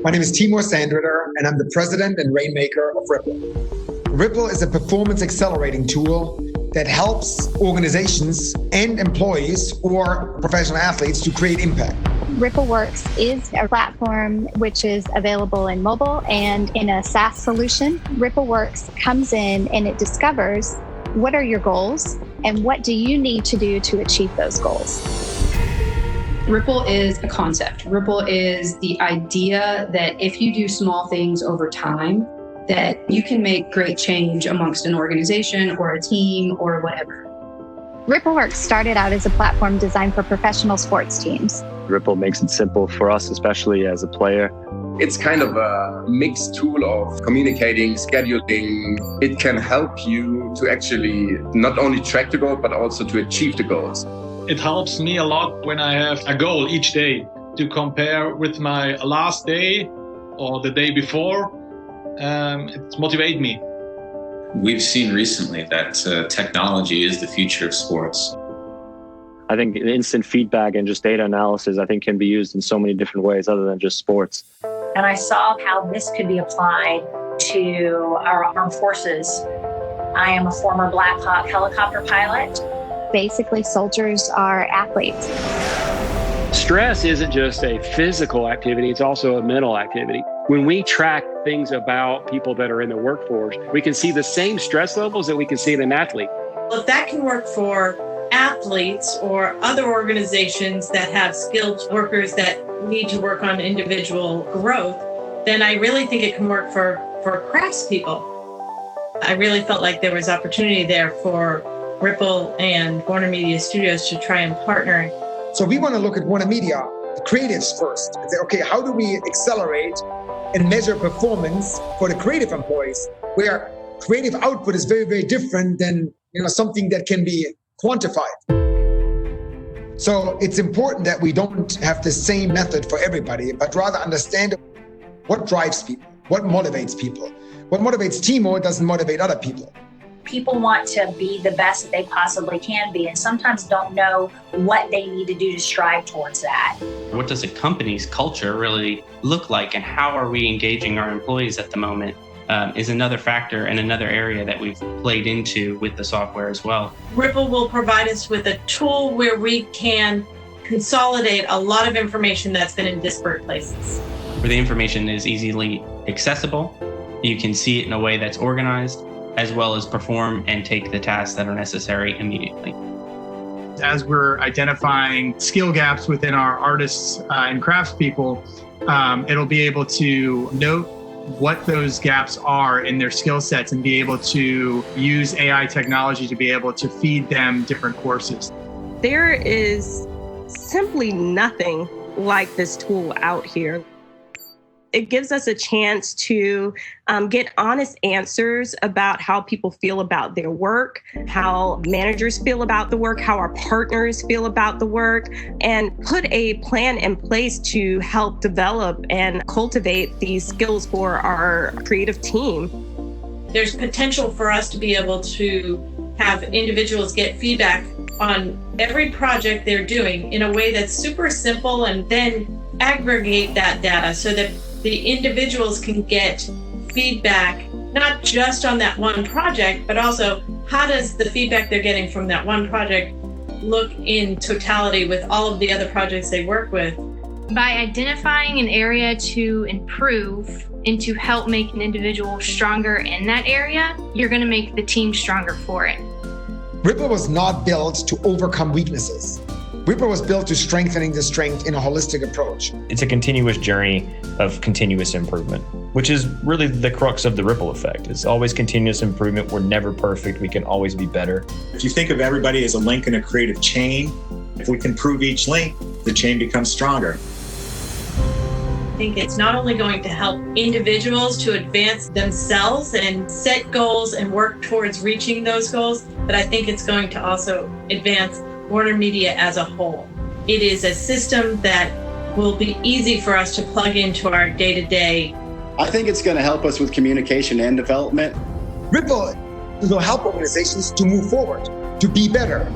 My name is Timur Sandritter, and I'm the president and rainmaker of Ripple. Ripple is a performance accelerating tool that helps organizations and employees or professional athletes to create impact. RippleWorx is a platform which is available in mobile and in a SaaS solution. RippleWorx comes in and it discovers what are your goals and what do you need to do to achieve those goals. Ripple is a concept. Ripple is the idea that if you do small things over time, that you can make great change amongst an organization or a team or whatever. RippleWorx started out as a platform designed for professional sports teams. Ripple makes it simple for us, especially as a player. It's kind of a mixed tool of communicating, scheduling. It can help you to actually not only track the goal, but also to achieve the goals. It helps me a lot when I have a goal each day to compare with my last day or the day before. It motivates me. We've seen recently that technology is the future of sports. I think instant feedback and just data analysis, I think, can be used in so many different ways other than just sports. And I saw how this could be applied to our armed forces. I am a former Black Hawk helicopter pilot. Basically, soldiers are athletes. Stress isn't just a physical activity, it's also a mental activity. When we track things about people that are in the workforce, we can see the same stress levels that we can see in an athlete. Well, if that can work for athletes or other organizations that have skilled workers that need to work on individual growth, then I really think it can work for craftspeople. I really felt like there was opportunity there for Ripple and Warner Media Studios to try and partner. So we want to look at Warner Media, the creatives first, and say, okay, how do we accelerate and measure performance for the creative employees, where creative output is very, very different than something that can be quantified. So it's important that we don't have the same method for everybody, but rather understand what drives people, what motivates people. What motivates Timo doesn't motivate other people. People want to be the best that they possibly can be, and sometimes don't know what they need to do to strive towards that. What does a company's culture really look like, and how are we engaging our employees at the moment is another factor and another area that we've played into with the software as well. Ripple will provide us with a tool where we can consolidate a lot of information that's been in disparate places. Where the information is easily accessible, you can see it in a way that's organized, as well as perform and take the tasks that are necessary immediately. As we're identifying skill gaps within our artists and craftspeople, it'll be able to note what those gaps are in their skill sets and be able to use AI technology to be able to feed them different courses. There is simply nothing like this tool out here. It gives us a chance to get honest answers about how people feel about their work, how managers feel about the work, how our partners feel about the work, and put a plan in place to help develop and cultivate these skills for our creative team. There's potential for us to be able to have individuals get feedback on every project they're doing in a way that's super simple, and then aggregate that data so that the individuals can get feedback, not just on that one project, but also how does the feedback they're getting from that one project look in totality with all of the other projects they work with. By identifying an area to improve and to help make an individual stronger in that area, you're going to make the team stronger for it. Ripple was not built to overcome weaknesses. Ripple was built to strengthening the strength in a holistic approach. It's a continuous journey of continuous improvement, which is really the crux of the Ripple effect. It's always continuous improvement. We're never perfect. We can always be better. If you think of everybody as a link in a creative chain, if we can improve each link, the chain becomes stronger. I think it's not only going to help individuals to advance themselves and set goals and work towards reaching those goals, but I think it's going to also advance Warner Media as a whole. It is a system that will be easy for us to plug into our day-to-day. I think it's going to help us with communication and development. Ripple will help organizations to move forward, to be better,